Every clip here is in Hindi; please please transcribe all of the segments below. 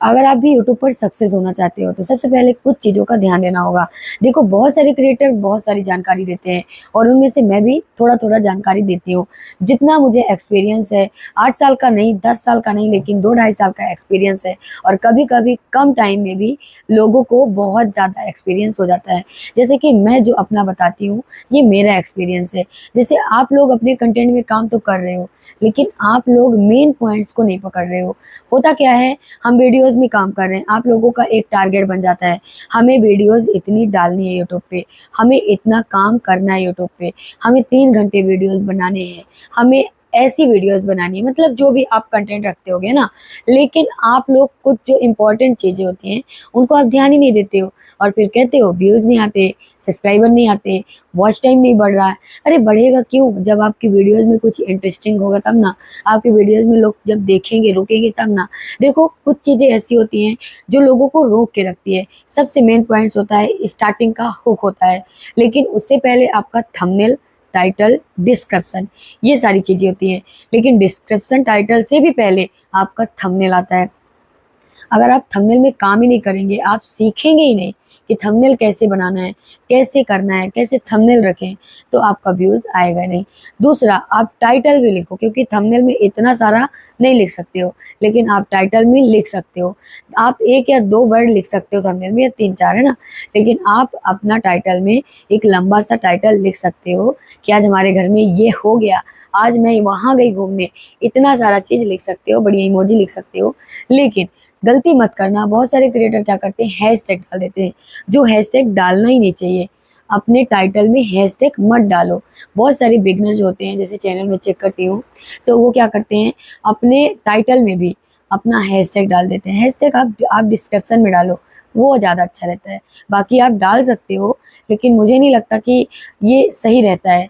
अगर आप भी यूट्यूब पर सक्सेस होना चाहते हो तो सबसे पहले कुछ चीज़ों का ध्यान देना होगा। देखो, बहुत सारे क्रिएटर बहुत सारी जानकारी देते हैं और उनमें से मैं भी थोड़ा-थोड़ा जानकारी देती हूँ। जितना मुझे एक्सपीरियंस है, 8 साल का नहीं, 10 साल का नहीं, लेकिन 2 ढाई साल का एक्सपीरियंस है और कभी-कभी कम टाइम में भी लोगों को बहुत ज़्यादा एक्सपीरियंस हो जाता है। जैसे कि मैं जो अपना बताती हूँ, ये मेरा एक्सपीरियंस है। जैसे आप लोग अपने कंटेंट में काम तो कर रहे हो, लेकिन आप लोग मेन पॉइंट्स को नहीं पकड़ रहे हो। होता क्या है, हम वीडियोस में काम कर रहे हैं, आप लोगों का एक टारगेट बन जाता है, हमें वीडियोस इतनी डालनी है यूट्यूब पे, हमें इतना काम करना है यूट्यूब पे, हमें 3 घंटे वीडियोस बनाने हैं, हमें ऐसी वीडियोस बनानी है, मतलब जो भी आप कंटेंट रखते होगे ना। लेकिन आप लोग कुछ जो इम्पोर्टेंट चीज़ें होती हैं उनको आप ध्यान ही नहीं देते हो और फिर कहते हो व्यूज़ नहीं आते, सब्सक्राइबर नहीं आते, वॉच टाइम नहीं बढ़ रहा है। अरे बढ़ेगा क्यों? जब आपकी वीडियोस में कुछ इंटरेस्टिंग होगा तब ना। आपकी वीडियोस में लोग जब देखेंगे, रुकेंगे तब ना। देखो, कुछ चीज़ें ऐसी होती हैं जो लोगों को रोक के रखती है। सबसे मेन पॉइंट्स होता है स्टार्टिंग का हुक होता है, लेकिन उससे पहले आपका थंबनेल, टाइटल, डिस्क्रिप्शन, ये सारी चीज़ें होती हैं। लेकिन डिस्क्रिप्शन, टाइटल से भी पहले आपका थंबनेल आता है। अगर आप थंबनेल में काम ही नहीं करेंगे, आप सीखेंगे ही नहीं कि थंबनेल कैसे बनाना है, कैसे करना है, कैसे थंबनेल रखें, तो आपका व्यूज़ आएगा नहीं। दूसरा, आप टाइटल भी लिखो, क्योंकि थंबनेल में इतना सारा नहीं लिख सकते हो, लेकिन आप टाइटल में लिख सकते हो। आप 1 या 2 वर्ड लिख सकते हो थंबनेल में, या 3-4, है ना? लेकिन आप अपना टाइटल में एक लंबा सा टाइटल लिख सकते हो कि आज हमारे घर में ये हो गया, आज मैं वहाँ गई घूमने, इतना सारा चीज़ लिख सकते हो, बढ़िया इमोजी लिख सकते हो। लेकिन गलती मत करना, बहुत सारे क्रिएटर क्या करते हैं, हैशटैग डाल देते हैं, जो हैशटैग डालना ही नहीं चाहिए। अपने टाइटल में हैशटैग मत डालो। बहुत सारे बिगिनर जो होते हैं, जैसे चैनल में चेक करती हूँ, तो वो क्या करते हैं, अपने टाइटल में भी अपना हैशटैग डाल देते हैं। हैशटैग आप डिस्क्रिप्शन में डालो, वो ज़्यादा अच्छा रहता है। बाकी आप डाल सकते हो, लेकिन मुझे नहीं लगता कि ये सही रहता है।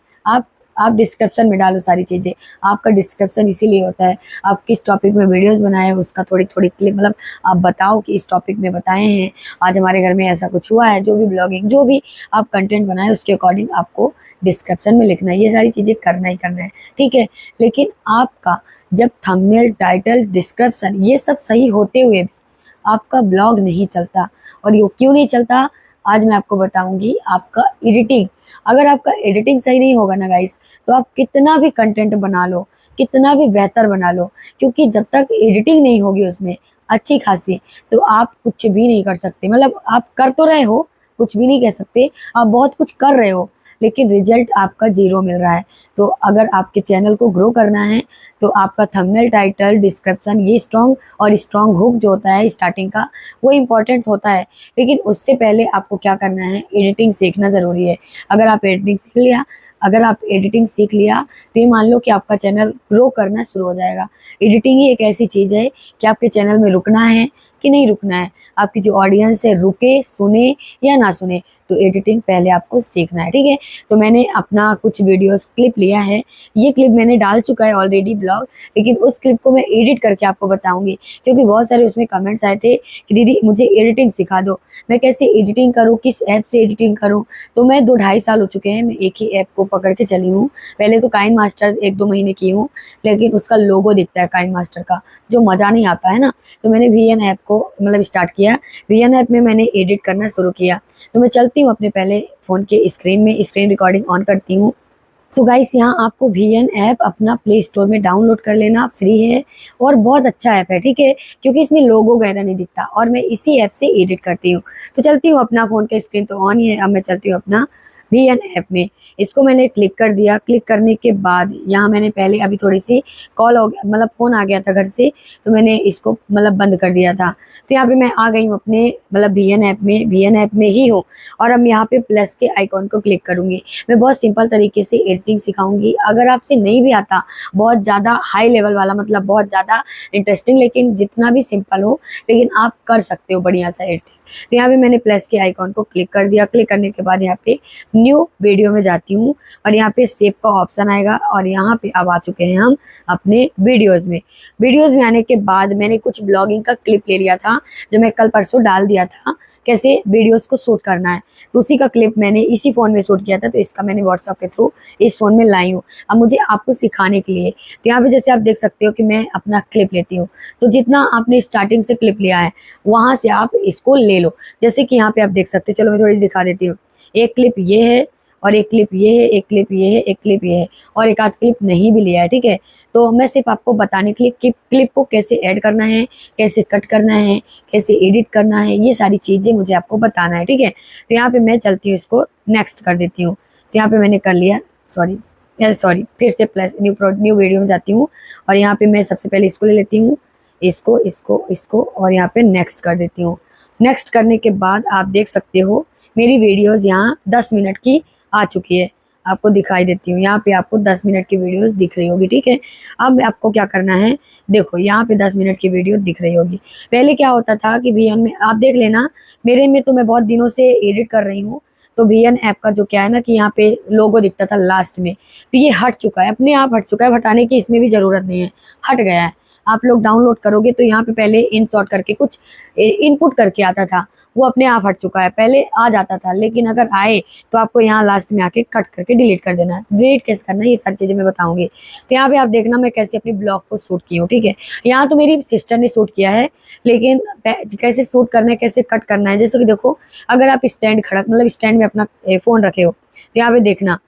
आप डिस्क्रिप्शन में डालो सारी चीज़ें। आपका डिस्क्रिप्शन इसीलिए होता है, आप किस टॉपिक में वीडियोज़ बनाए हैं उसका थोड़ी-थोड़ी क्लिप, मतलब आप बताओ कि इस टॉपिक में बताए हैं, आज हमारे घर में ऐसा कुछ हुआ है, जो भी ब्लॉगिंग, जो भी आप कंटेंट बनाएँ उसके अकॉर्डिंग आपको डिस्क्रिप्शन में लिखना है। ये सारी चीज़ें करना ही करना है, ठीक है? लेकिन आपका जब थंबनेल, टाइटल, डिस्क्रिप्शन ये सब सही होते हुए भी आपका ब्लॉग नहीं चलता, और ये क्यों नहीं चलता, आज मैं आपको बताऊँगी। आपका एडिटिंग, अगर आपका एडिटिंग सही नहीं होगा ना गाइस, तो आप कितना भी कंटेंट बना लो, कितना भी बेहतर बना लो, क्योंकि जब तक एडिटिंग नहीं होगी उसमें अच्छी खासी, तो आप कुछ भी नहीं कर सकते। मतलब आप कर तो रहे हो, कुछ भी नहीं कह सकते, आप बहुत कुछ कर रहे हो, लेकिन रिजल्ट आपका ज़ीरो मिल रहा है। तो अगर आपके चैनल को ग्रो करना है, तो आपका थंबनेल, टाइटल, डिस्क्रिप्शन, ये स्ट्रॉन्ग और स्ट्रॉन्ग हुक जो होता है स्टार्टिंग का, वो इम्पोर्टेंट होता है। लेकिन उससे पहले आपको क्या करना है, एडिटिंग सीखना ज़रूरी है। अगर आप एडिटिंग सीख लिया, तो ये मान लो कि आपका चैनल ग्रो करना शुरू हो जाएगा। एडिटिंग ही एक ऐसी चीज़ है कि आपके चैनल में रुकना है कि नहीं रुकना है, आपकी जो ऑडियंस है रुके, सुने या ना सुने, तो एडिटिंग पहले आपको सीखना है, ठीक है? तो मैंने अपना कुछ वीडियोस क्लिप लिया है, ये क्लिप मैंने डाल चुका है ऑलरेडी ब्लॉग, लेकिन उस क्लिप को मैं एडिट करके आपको बताऊँगी, क्योंकि बहुत सारे उसमें कमेंट्स आए थे कि दीदी मुझे एडिटिंग सिखा दो, मैं कैसे एडिटिंग करूँ, किस ऐप से एडिटिंग करूँ? तो मैं 2 ढाई साल हो चुके हैं, मैं एक ही ऐप को पकड़ के चली हूँ। पहले तो काइन मास्टर 1-2 महीने की हूँ, लेकिन उसका लोगो दिखता है काइन मास्टर का, जो मज़ा नहीं आता है ना, तो मैंने वीएन ऐप को मतलब स्टार्ट किया। वीएन ऐप में मैंने एडिट करना शुरू किया। तो मैं चलती हूँ अपने पहले फ़ोन के स्क्रीन में, स्क्रीन रिकॉर्डिंग ऑन करती हूँ। तो गाइस, यहाँ आपको वीएन ऐप अपना प्ले स्टोर में डाउनलोड कर लेना, फ्री है और बहुत अच्छा ऐप है, ठीक है? क्योंकि इसमें लोगो वगैरह नहीं दिखता और मैं इसी ऐप से एडिट करती हूँ। तो चलती हूँ, अपना फ़ोन का स्क्रीन तो ऑन ही है, अब मैं चलती हूँ अपना वीएन ऐप में। इसको मैंने क्लिक कर दिया। क्लिक करने के बाद यहाँ मैंने पहले अभी थोड़ी-सी कॉल हो गया, मतलब फ़ोन आ गया था घर से, तो मैंने इसको मतलब बंद कर दिया था। तो यहाँ पे मैं आ गई हूँ अपने मतलब वीएन ऐप में ही हूँ, और अब यहाँ पे प्लस के आइकॉन को क्लिक करूँगी। मैं बहुत सिंपल तरीके से एडिटिंग सिखाऊंगी। अगर आपसे नहीं भी आता बहुत ज़्यादा हाई लेवल वाला, मतलब बहुत ज़्यादा इंटरेस्टिंग, लेकिन जितना भी सिंपल हो, लेकिन आप कर सकते हो बढ़िया सा एडिटिंग। तो यहाँ पे मैंने प्लस के आइकॉन को क्लिक कर दिया। क्लिक करने के बाद यहाँ पे न्यू वीडियो में जाती हूँ और यहाँ पे सेव का ऑप्शन आएगा, और यहाँ पे अब आ चुके हैं हम अपने वीडियोज़ में आने के बाद मैंने कुछ ब्लॉगिंग का क्लिप ले लिया था, जो मैं कल परसों डाल दिया था कैसे वीडियोस को शूट करना है। तो उसी का क्लिप मैंने इसी फ़ोन में शूट किया था, तो इसका मैंने व्हाट्सएप के थ्रू इस फ़ोन में लाई हूँ अब मुझे आपको सिखाने के लिए। तो यहाँ पे जैसे आप देख सकते हो कि मैं अपना क्लिप लेती हूँ, तो जितना आपने स्टार्टिंग से क्लिप लिया है वहाँ से आप इसको ले लो। जैसे कि यहाँ पे आप देख सकते हो, चलो मैं थोड़ी सी दिखा देती हूँ। एक क्लिप ये है और एक क्लिप ये है, एक क्लिप ये है, एक क्लिप ये है और एक आध क्लिप नहीं भी लिया है, ठीक है। तो मैं सिर्फ आपको बताने के लिए कि क्लिप को कैसे ऐड करना है, कैसे कट करना है, कैसे एडिट करना है, ये सारी चीज़ें मुझे आपको बताना है, ठीक है। तो यहाँ पे मैं चलती हूँ, इसको नेक्स्ट कर देती हूँ। तो यहाँ पे मैंने कर लिया, सॉरी फिर से प्लस न्यू वीडियो में जाती हूँ और यहाँ पे मैं सबसे पहले इसको ले लेती हूँ, इसको और यहाँ पे नेक्स्ट कर देती हूँ। नेक्स्ट करने के बाद आप देख सकते हो मेरी वीडियोज़ यहाँ 10 मिनट की आ चुकी है, आपको दिखाई देती हूँ। यहाँ पे आपको 10 मिनट की वीडियोस दिख रही होगी, ठीक है। अब आपको क्या करना है, देखो यहाँ पे 10 मिनट की वीडियो दिख रही होगी। पहले क्या होता था कि वीएन में आप देख लेना, मेरे में तो मैं बहुत दिनों से एडिट कर रही हूँ, तो वीएन ऐप का जो क्या है ना कि यहाँ पे लोगो दिखता था लास्ट में, तो ये हट चुका है, अपने आप हट चुका है, हटाने की इसमें भी ज़रूरत नहीं है, हट गया है। आप लोग डाउनलोड करोगे तो यहाँ पे पहले इन शॉर्ट करके कुछ इनपुट करके आता था, वो अपने आप हट चुका है, पहले आ जाता था, लेकिन अगर आए तो आपको यहाँ लास्ट में आके कट करके डिलीट कर देना है। डिलीट कैसे करना है ये सारी चीज़ें मैं बताऊंगी। तो यहाँ पे आप देखना मैं कैसे अपनी ब्लॉग को शूट की हूँ, ठीक है। यहाँ तो मेरी सिस्टर ने शूट किया है, लेकिन कैसे शूट करना है, कैसे कट करना है, जैसे कि देखो अगर आप स्टैंड खड़ा मतलब स्टैंड में अपना फ़ोन रखे हो तो यहाँ पे देखना,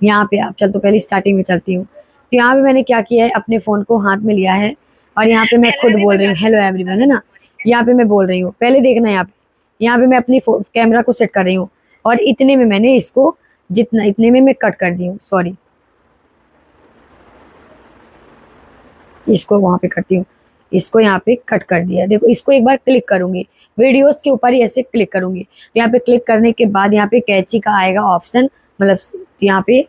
यहाँ पे आप चल तो पहले स्टार्टिंग में चलती हूँ। तो यहाँ पे मैंने क्या किया है, अपने फ़ोन को हाथ में लिया है और यहाँ पे मैं खुद बोल रही हूँ हेलो एवरीवन, है ना। यहाँ पे मैं बोल रही हूँ, पहले देखना यहाँ पे मैं अपनी कैमरा को सेट कर रही हूँ और इतने में मैंने इसको इतने में मैं कट कर दी हूँ, सॉरी इसको वहाँ पे करती हूँ, इसको यहाँ पे कट कर दिया। देखो इसको एक बार क्लिक करूँगी, वीडियोस के ऊपर ही ऐसे क्लिक करूँगी, तो यहाँ पे क्लिक करने के बाद यहाँ पे कैची का आएगा ऑप्शन, मतलब यहाँ पे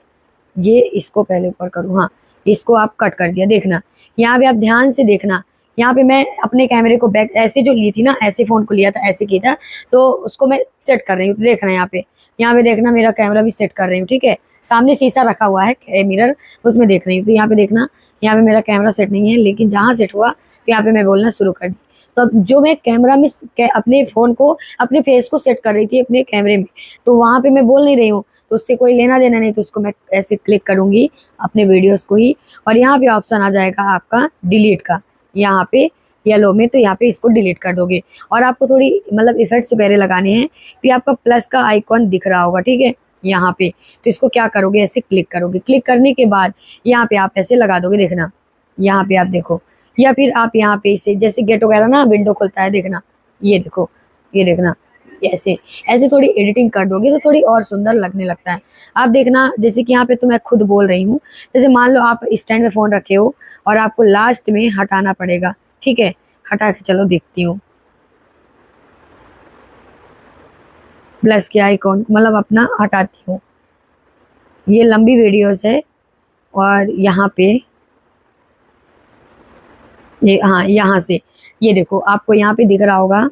ये इसको पहले ऊपर करूँ, हाँ इसको आप कट कर दिया। देखना यहाँ पे आप ध्यान से देखना, यहाँ पे मैं अपने कैमरे को बैक ऐसे जो ली थी ना, ऐसे फ़ोन को लिया था, ऐसे किया था, तो उसको मैं सेट कर रही हूँ। तो देखना यहाँ पे देखना मेरा कैमरा भी सेट कर रही हूँ, ठीक है। सामने शीशा रखा हुआ है मिरर, उसमें देख रही हूँ। तो यहाँ पे देखना, यहाँ पे मेरा कैमरा सेट नहीं है, लेकिन जहाँ सेट हुआ तो यहाँ पे मैं बोलना शुरू कर दी। तो अब जो मैं कैमरा में अपने फ़ोन को अपने फेस को सेट कर रही थी अपने कैमरे में, तो वहाँ पे मैं बोल नहीं रही हूँ, तो उससे कोई लेना देना नहीं। तो उसको मैं ऐसे क्लिक करूँगी अपने वीडियोस को ही, और यहाँ पे ऑप्शन आ जाएगा आपका डिलीट का, यहाँ पे येलो में, तो यहाँ पे इसको डिलीट कर दोगे। और आपको थोड़ी मतलब इफेक्ट्स वगैरह लगाने हैं, तो आपका प्लस का आइकॉन दिख रहा होगा, ठीक है, यहाँ पे। तो इसको क्या करोगे, ऐसे क्लिक करोगे, क्लिक करने के बाद यहाँ पे आप ऐसे लगा दोगे, देखना यहाँ पे आप देखो, या फिर आप यहाँ पे इसे जैसे गेट वगैरह ना विंडो खुलता है, देखना ये देखो, ये देखना ऐसे ऐसे थोड़ी एडिटिंग कर दोगे तो थोड़ी और सुंदर लगने लगता है। आप देखना जैसे कि यहाँ पे तो मैं खुद बोल रही हूँ, जैसे मान लो आप स्टैंड में फ़ोन रखे हो और आपको लास्ट में हटाना पड़ेगा, ठीक है, हटा के चलो देखती हूँ, प्लस के आइकॉन मतलब अपना हटाती हूँ। ये लंबी वीडियोस है और यहाँ पे ये, हाँ यहाँ से ये देखो आपको यहाँ पे दिख रहा होगा,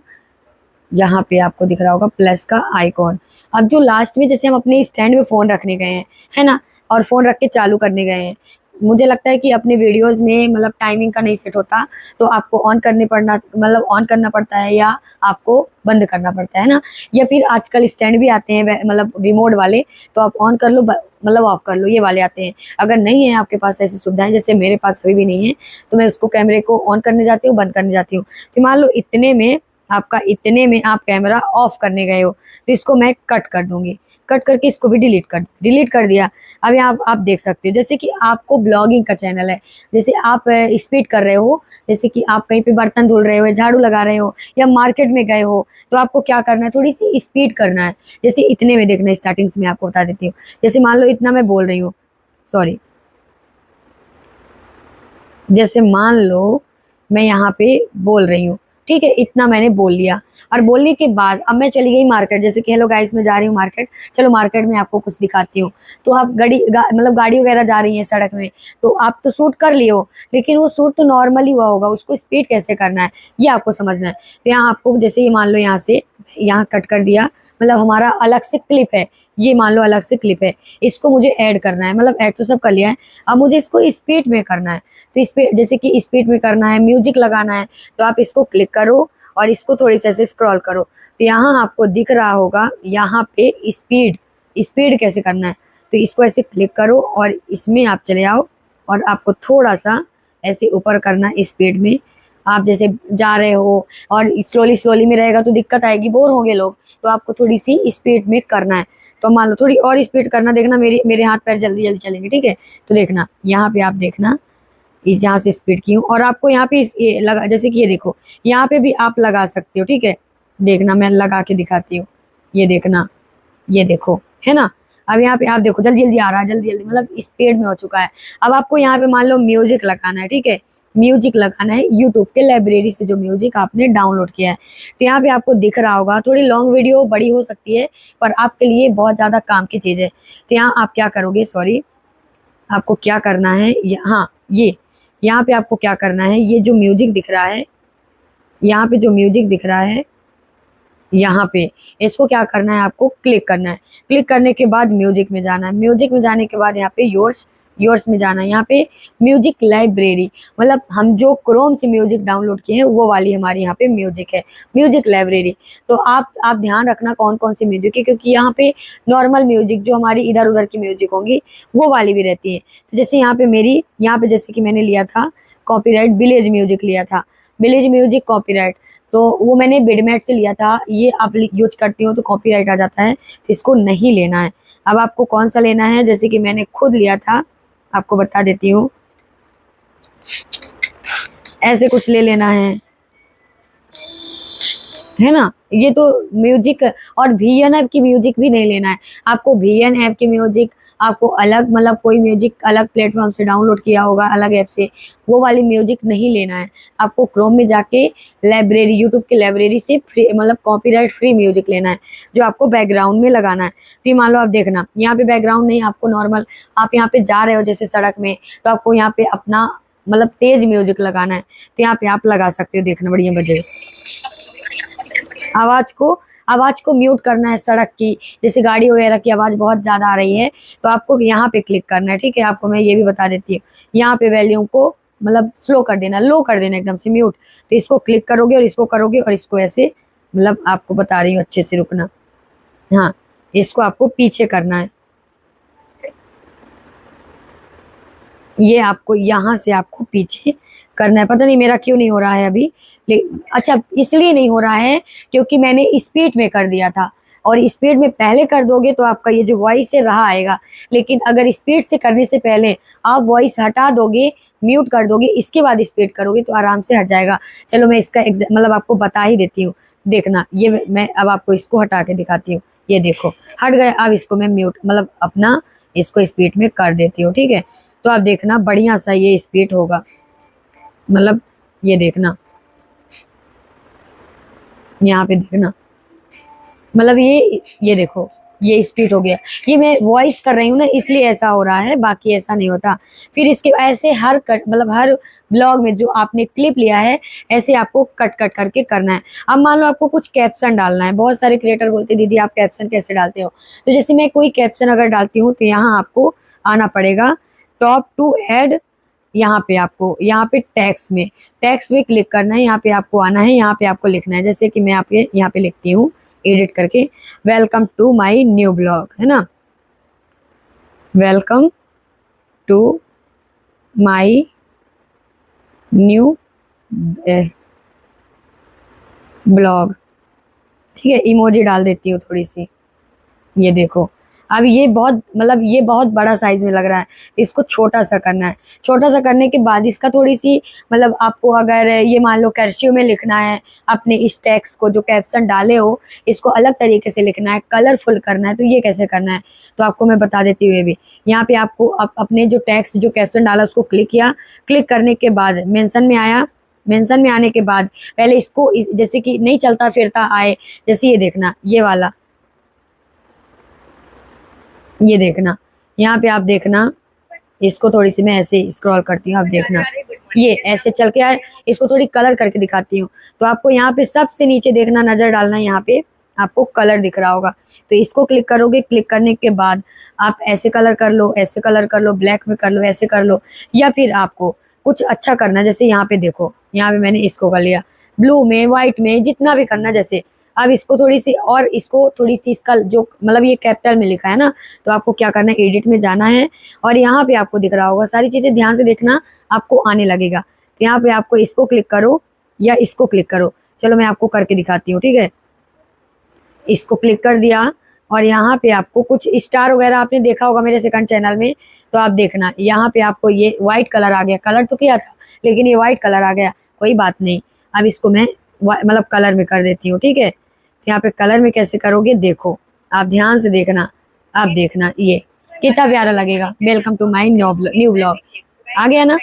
यहाँ पे आपको दिख रहा होगा प्लस का आइकॉन। अब जो लास्ट में जैसे हम अपने स्टैंड में फ़ोन रखने गए हैं, है ना, और फ़ोन रख के चालू करने गए हैं, मुझे लगता है कि अपने वीडियोस में मतलब टाइमिंग का नहीं सेट होता, तो आपको ऑन करना पड़ता है या आपको बंद करना पड़ता है ना, या फिर आजकल स्टैंड भी आते हैं मतलब रिमोट वाले, तो आप ऑन कर लो मतलब ऑफ कर लो, ये वाले आते हैं। अगर नहीं है आपके पास ऐसी सुविधाएं, जैसे मेरे पास अभी भी नहीं है, तो मैं उसको कैमरे को ऑन करने जाती हूँ, बंद करने जाती हूँ। तो मान लो इतने में आप कैमरा ऑफ करने गए हो, तो इसको मैं कट कर दूंगी, कट करके इसको भी डिलीट कर दिया। अब यहाँ आप देख सकते हो जैसे कि आपको ब्लॉगिंग का चैनल है, जैसे आप स्पीड कर रहे हो, जैसे कि आप कहीं पे बर्तन धुल रहे हो, झाड़ू लगा रहे हो, या मार्केट में गए हो, तो आपको क्या करना है, थोड़ी सी स्पीड करना है। जैसे इतने में देखना, स्टार्टिंग से मैं आपको बता देती हूँ, जैसे मान लो इतना मैं बोल रही हूँ, सॉरी, जैसे मान लो मैं यहाँ पे बोल रही हूँ, ठीक है, इतना मैंने बोल लिया, और बोलने के बाद अब मैं चली गई मार्केट, जैसे कि हेलो गाइस मैं जा रही हूँ मार्केट, चलो मार्केट में आपको कुछ दिखाती हूँ। तो आप मतलब गाड़ी वगैरह जा रही है सड़क में, तो आप तो शूट कर लियो, लेकिन वो शूट तो नॉर्मली हुआ होगा, उसको स्पीड कैसे करना है ये आपको समझना है। तो यहाँ आपको जैसे ये मान लो यहाँ से यहाँ कट कर दिया, मतलब हमारा अलग से क्लिप है, ये मान लो अलग से क्लिप है, इसको मुझे ऐड करना है, मतलब ऐड तो सब कर लिया है, अब मुझे इसको स्पीड में करना है। तो स्पीड, जैसे कि स्पीड में करना है, म्यूजिक लगाना है, तो आप इसको क्लिक करो और इसको थोड़ी सी ऐसे स्क्रॉल करो, तो यहाँ आपको दिख रहा होगा यहाँ पे स्पीड, स्पीड कैसे करना है। तो इसको ऐसे क्लिक करो और इसमें आप चले आओ और आपको थोड़ा सा ऐसे ऊपर करना है स्पीड में। आप जैसे जा रहे हो और स्लोली स्लोली में रहेगा तो दिक्कत आएगी, बोर होंगे लोग, तो आपको थोड़ी सी स्पीड में करना है। तो मान लो थोड़ी और स्पीड करना, देखना मेरे हाथ पैर जल्दी जल्दी चलेंगे, ठीक है। तो देखना यहाँ पे, आप देखना इस जहाँ से स्पीड की हूँ, और आपको यहाँ पे ये लगा, जैसे कि ये देखो यहाँ पे भी आप लगा सकते हो, ठीक है। देखना मैं लगा के दिखाती हूँ, ये देखना, ये देखो, है ना। अब यहाँ पे आप देखो जल्दी जल्दी आ रहा है, जल्दी जल्दी, मतलब स्पीड में हो चुका है। अब आपको यहाँ पे मान लो म्यूजिक लगाना है, ठीक है, म्यूजिक लगाना है यूट्यूब के लाइब्रेरी से जो म्यूजिक आपने डाउनलोड किया है। तो यहाँ पे आपको दिख रहा होगा, थोड़ी लॉन्ग वीडियो बड़ी हो सकती है पर आपके लिए बहुत ज़्यादा काम की चीज़ है। तो यहाँ आप क्या करोगे, सॉरी, आपको क्या करना है, हाँ ये यहाँ पे आपको क्या करना है, ये जो म्यूजिक दिख रहा है, यहाँ पे जो म्यूजिक दिख रहा है, यहाँ पे इसको क्या करना है, आपको क्लिक करना है। क्लिक करने के बाद म्यूजिक में जाना है, म्यूजिक में जाने के बाद यहाँ पे योर्स में जाना है। यहाँ पे म्यूजिक लाइब्रेरी, मतलब हम जो क्रोम से म्यूजिक डाउनलोड किए हैं वो वाली हमारी यहाँ पे म्यूजिक है, म्यूजिक लाइब्रेरी। तो आप ध्यान रखना कौन कौन सी म्यूजिक है, क्योंकि यहाँ पे नॉर्मल म्यूजिक जो हमारी इधर उधर की म्यूजिक होंगी वो वाली भी रहती है। तो जैसे यहाँ पे यहाँ पे जैसे कि मैंने लिया था कॉपीराइट, विलेज म्यूजिक लिया था, विलेज म्यूजिक कॉपीराइट, तो वो मैंने बिडमेट से लिया था। ये आप यूज करती हो तो कॉपीराइट आ जाता है, तो इसको नहीं लेना है। अब आपको कौन सा लेना है, जैसे कि मैंने खुद लिया था, आपको बता देती हूँ, ऐसे कुछ ले लेना है ना। ये तो म्यूजिक, और VN ऐप की म्यूजिक भी नहीं लेना है आपको। VN ऐप की म्यूजिक आपको अलग, मतलब कोई म्यूजिक अलग प्लेटफॉर्म से डाउनलोड किया होगा अलग ऐप से, वो वाली म्यूजिक नहीं लेना है आपको। क्रोम में जाके लाइब्रेरी, यूट्यूब की लाइब्रेरी से फ्री, मतलब कॉपीराइट फ्री म्यूजिक लेना है जो आपको बैकग्राउंड में लगाना है। तो ये मान लो आप देखना, यहाँ पे बैकग्राउंड नहीं, आपको नॉर्मल, आप यहाँ पे जा रहे हो जैसे सड़क में, तो आपको यहाँ पे अपना मतलब तेज म्यूजिक लगाना है, तो यहाँ पे आप लगा सकते हो, देखना बढ़िया बजे। आवाज को म्यूट करना है सड़क की, जैसे गाड़ी वगैरह की आवाज बहुत ज्यादा आ रही है तो आपको यहाँ पे क्लिक करना है, ठीक है। आपको मैं ये भी बता देती हूँ, यहाँ पे वॉल्यूम को मतलब स्लो कर देना, लो कर देना एकदम से, म्यूट। तो इसको क्लिक करोगे और इसको करोगे और इसको ऐसे, मतलब आपको बता रही हूँ अच्छे से, रुकना, हाँ इसको आपको पीछे करना है, ये आपको यहाँ से आपको पीछे करना है। पता नहीं मेरा क्यों नहीं हो रहा है अभी, अच्छा इसलिए नहीं हो रहा है क्योंकि मैंने स्पीड में कर दिया था, और स्पीड में पहले कर दोगे तो आपका ये जो वॉइस है रहा आएगा, लेकिन अगर स्पीड से करने से पहले आप वॉइस हटा दोगे, म्यूट कर दोगे, इसके बाद स्पीड करोगे तो आराम से हट जाएगा। चलो मैं इसका मतलब आपको बता ही देती हूँ, देखना ये मैं अब आपको इसको हटा के दिखाती हूँ, ये देखो हट गया। अब इसको मैं म्यूट, मतलब अपना इसको स्पीड में कर देती हूँ, ठीक है। तो आप देखना बढ़िया सा ये स्पीड होगा, मतलब ये देखना, यहाँ पे देखना, मतलब ये देखो ये स्पीड हो गया। ये मैं वॉइस कर रही हूँ ना इसलिए ऐसा हो रहा है, बाकी ऐसा नहीं होता। फिर इसके ऐसे हर मतलब हर ब्लॉग में जो आपने क्लिप लिया है ऐसे आपको कट कट करके करना है। अब मान लो आपको कुछ कैप्शन डालना है, बहुत सारे क्रिएटर बोलते दीदी आप कैप्शन कैसे डालते हो, तो जैसे मैं कोई कैप्शन अगर डालती हूँ तो यहाँ आपको आना पड़ेगा टॉप टू ऐड, यहाँ पे आपको यहाँ पे टैक्स में क्लिक करना है, यहाँ पे आपको आना है, यहाँ पे आपको लिखना है, जैसे कि मैं आपके यहाँ पे लिखती हूँ एडिट करके, welcome to my new blog, है ना, welcome to my new blog, ठीक है। इमोजी डाल देती हूँ थोड़ी सी, ये देखो। अब ये बहुत, मतलब ये बहुत बड़ा साइज में लग रहा है, इसको छोटा सा करना है। छोटा सा करने के बाद इसका थोड़ी सी, मतलब आपको अगर ये मान लो कर्सिव में लिखना है, अपने इस टेक्स्ट को जो कैप्शन डाले हो इसको अलग तरीके से लिखना है, कलरफुल करना है, तो ये कैसे करना है तो आपको मैं बता देती हूँ। ये भी यहाँ पे आपको अपने जो टेक्स्ट जो कैप्शन डाला उसको क्लिक किया, क्लिक करने के बाद मेंशन में आया, मेंशन में आने के बाद पहले इसको जैसे कि नहीं चलता फिरता आए, जैसे ये देखना, ये वाला, ये देखना, यहाँ पे आप देखना, इसको थोड़ी सी मैं ऐसे स्क्रॉल करती हूँ, आप देखना ये ऐसे चल के आए, इसको थोड़ी कलर करके दिखाती हूँ। तो आपको यहाँ पे सबसे नीचे देखना, नजर डालना है यहाँ पे, आपको कलर दिख रहा होगा, तो इसको क्लिक करोगे। क्लिक करने के बाद आप ऐसे कलर कर लो, ऐसे कलर कर लो, ब्लैक में कर लो, ऐसे कर लो, या फिर आपको कुछ अच्छा करना है, जैसे यहाँ पे देखो, यहाँ पे मैंने इसको कर लिया, ब्लू में, व्हाइट में, जितना भी करना। जैसे अब इसको थोड़ी सी, और इसको थोड़ी सी, इसका जो मतलब ये कैपिटल में लिखा है ना, तो आपको क्या करना है, एडिट में जाना है, और यहाँ पे आपको दिख रहा होगा, सारी चीज़ें ध्यान से देखना, आपको आने लगेगा। तो यहाँ पे आपको इसको क्लिक करो या इसको क्लिक करो। चलो मैं आपको करके दिखाती हूँ, ठीक है। इसको क्लिक कर दिया, और यहाँ पे आपको कुछ स्टार वगैरह आपने देखा होगा मेरे सेकंड चैनल में, तो आप देखना यहाँ पे आपको ये वाइट कलर आ गया। कलर तो किया था, लेकिन ये वाइट कलर आ गया, कोई बात नहीं। अब इसको मैं मतलब कलर में कर देती हूँ, ठीक है। तो यहाँ पे कलर में कैसे करोगे, देखो आप ध्यान से देखना। आप देखना ये कितना प्यारा लगेगा। Welcome to my new blog, आ गया ना।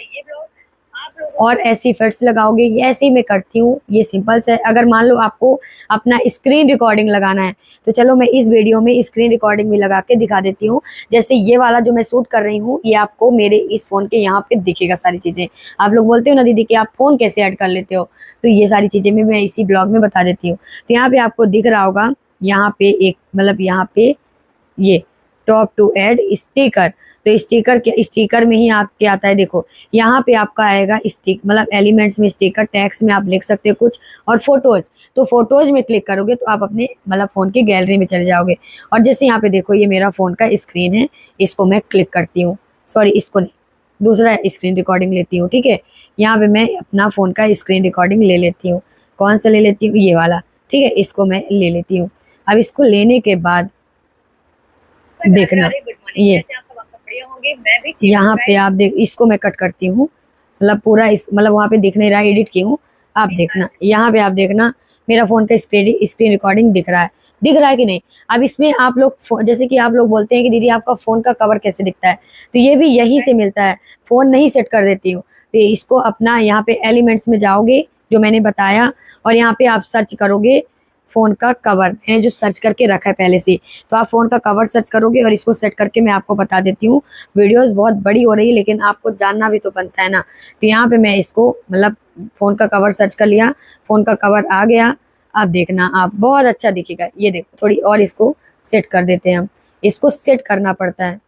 और ऐसी इफेक्ट्स लगाओगे, ये ऐसे ही मैं करती हूँ, ये सिंपल से। अगर मान लो आपको अपना स्क्रीन रिकॉर्डिंग लगाना है, तो चलो मैं इस वीडियो में स्क्रीन रिकॉर्डिंग भी लगा के दिखा देती हूँ। जैसे ये वाला जो मैं शूट कर रही हूँ, ये आपको मेरे इस फ़ोन के यहाँ पे दिखेगा सारी चीज़ें। आप लोग बोलते हो ना दीदी कि आप फ़ोन कैसे ऐड कर लेते हो, तो ये सारी चीज़ें मैं इसी ब्लॉग में बता देती हूँ। तो यहाँ पे आपको दिख रहा होगा, यहाँ पे एक मतलब यहाँ पे ये टॉप टू ऐड स्टिकर, तो स्टिकर में ही आपके आता है। देखो यहाँ पे आपका आएगा स्टिक मतलब एलिमेंट्स में स्टिकर, टैक्स में आप लिख सकते हो कुछ, और फोटोज़, तो फोटोज़ में क्लिक करोगे तो आप अपने मतलब फ़ोन की गैलरी में चले जाओगे। और जैसे यहाँ पे देखो, ये मेरा फ़ोन का स्क्रीन है, इसको मैं क्लिक करती हूँ, सॉरी इसको नहीं, दूसरा स्क्रीन रिकॉर्डिंग लेती हूँ, ठीक है। यहाँ पे मैं अपना फ़ोन का स्क्रीन रिकॉर्डिंग ले लेती हूँ। कौन सा ले लेती हूँ, ये वाला, ठीक है, इसको मैं ले लेती हूँ। अब इसको लेने के बाद देखना, ये यहाँ पे आप देख, इसको मैं कट करती हूँ, मतलब पूरा इस मतलब वहाँ पे दिख नहीं रहा, एडिट की हूँ। आप देखना यहाँ पे, आप देखना मेरा फ़ोन का स्क्रीन रिकॉर्डिंग दिख रहा है, दिख रहा है कि नहीं। अब इसमें आप लोग जैसे कि आप लोग बोलते हैं कि दीदी आपका फ़ोन का कवर कैसे दिखता है, तो ये भी यहीं से मिलता है। फ़ोन नहीं सेट कर देती हूँ, तो इसको अपना यहाँ पे एलिमेंट्स में जाओगे जो मैंने बताया, और यहाँ पे आप सर्च करोगे फ़ोन का कवर, मैंने जो सर्च करके रखा है पहले से, तो आप फ़ोन का कवर सर्च करोगे और इसको सेट करके मैं आपको बता देती हूँ। वीडियोस बहुत बड़ी हो रही है, लेकिन आपको जानना भी तो बनता है ना। तो यहाँ पे मैं इसको मतलब फ़ोन का कवर सर्च कर लिया, फ़ोन का कवर आ गया। आप देखना, आप बहुत अच्छा दिखेगा। ये देखो, थोड़ी और इसको सेट कर देते हैं हम, इसको सेट करना पड़ता है।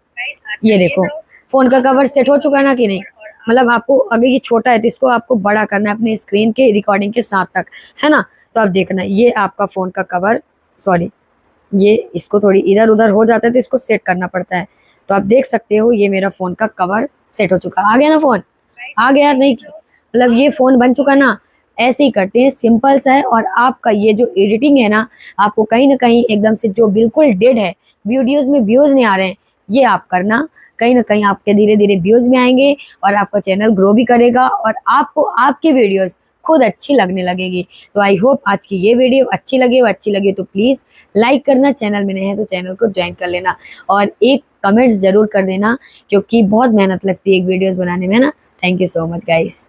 ये देखो फ़ोन का कवर सेट हो चुका है ना कि नहीं। मतलब आपको अगर ये छोटा है तो इसको आपको बड़ा करना है अपने स्क्रीन के रिकॉर्डिंग के साथ तक, है ना। तो आप देखना, ये आपका फ़ोन का कवर, सॉरी ये इसको थोड़ी इधर उधर हो जाता है तो इसको सेट करना पड़ता है। तो आप देख सकते हो ये मेरा फ़ोन का कवर सेट हो चुका। आ गया ना फ़ोन, आ गया नहीं, मतलब ये फ़ोन बन चुका ना। ऐसे ही करते हैं, सिंपल सा है। और आपका ये जो एडिटिंग है ना, आपको कहीं ना कहीं एकदम से जो बिल्कुल डेड है, वीडियोज़ में व्यूज़ नहीं आ रहे हैं, ये आप करना। कहीं ना कहीं आपके धीरे धीरे व्यूज़ में आएंगे और आपका चैनल ग्रो भी करेगा, और आपको आपकी वीडियोज़ खुद अच्छी लगने लगेगी। तो आई होप आज की ये वीडियो अच्छी लगे तो प्लीज़ लाइक करना, चैनल में नए हैं तो चैनल को ज्वाइन कर लेना, और एक कमेंट्स ज़रूर कर देना, क्योंकि बहुत मेहनत लगती है एक वीडियोज़ बनाने में, है ना। Thank you so much guys.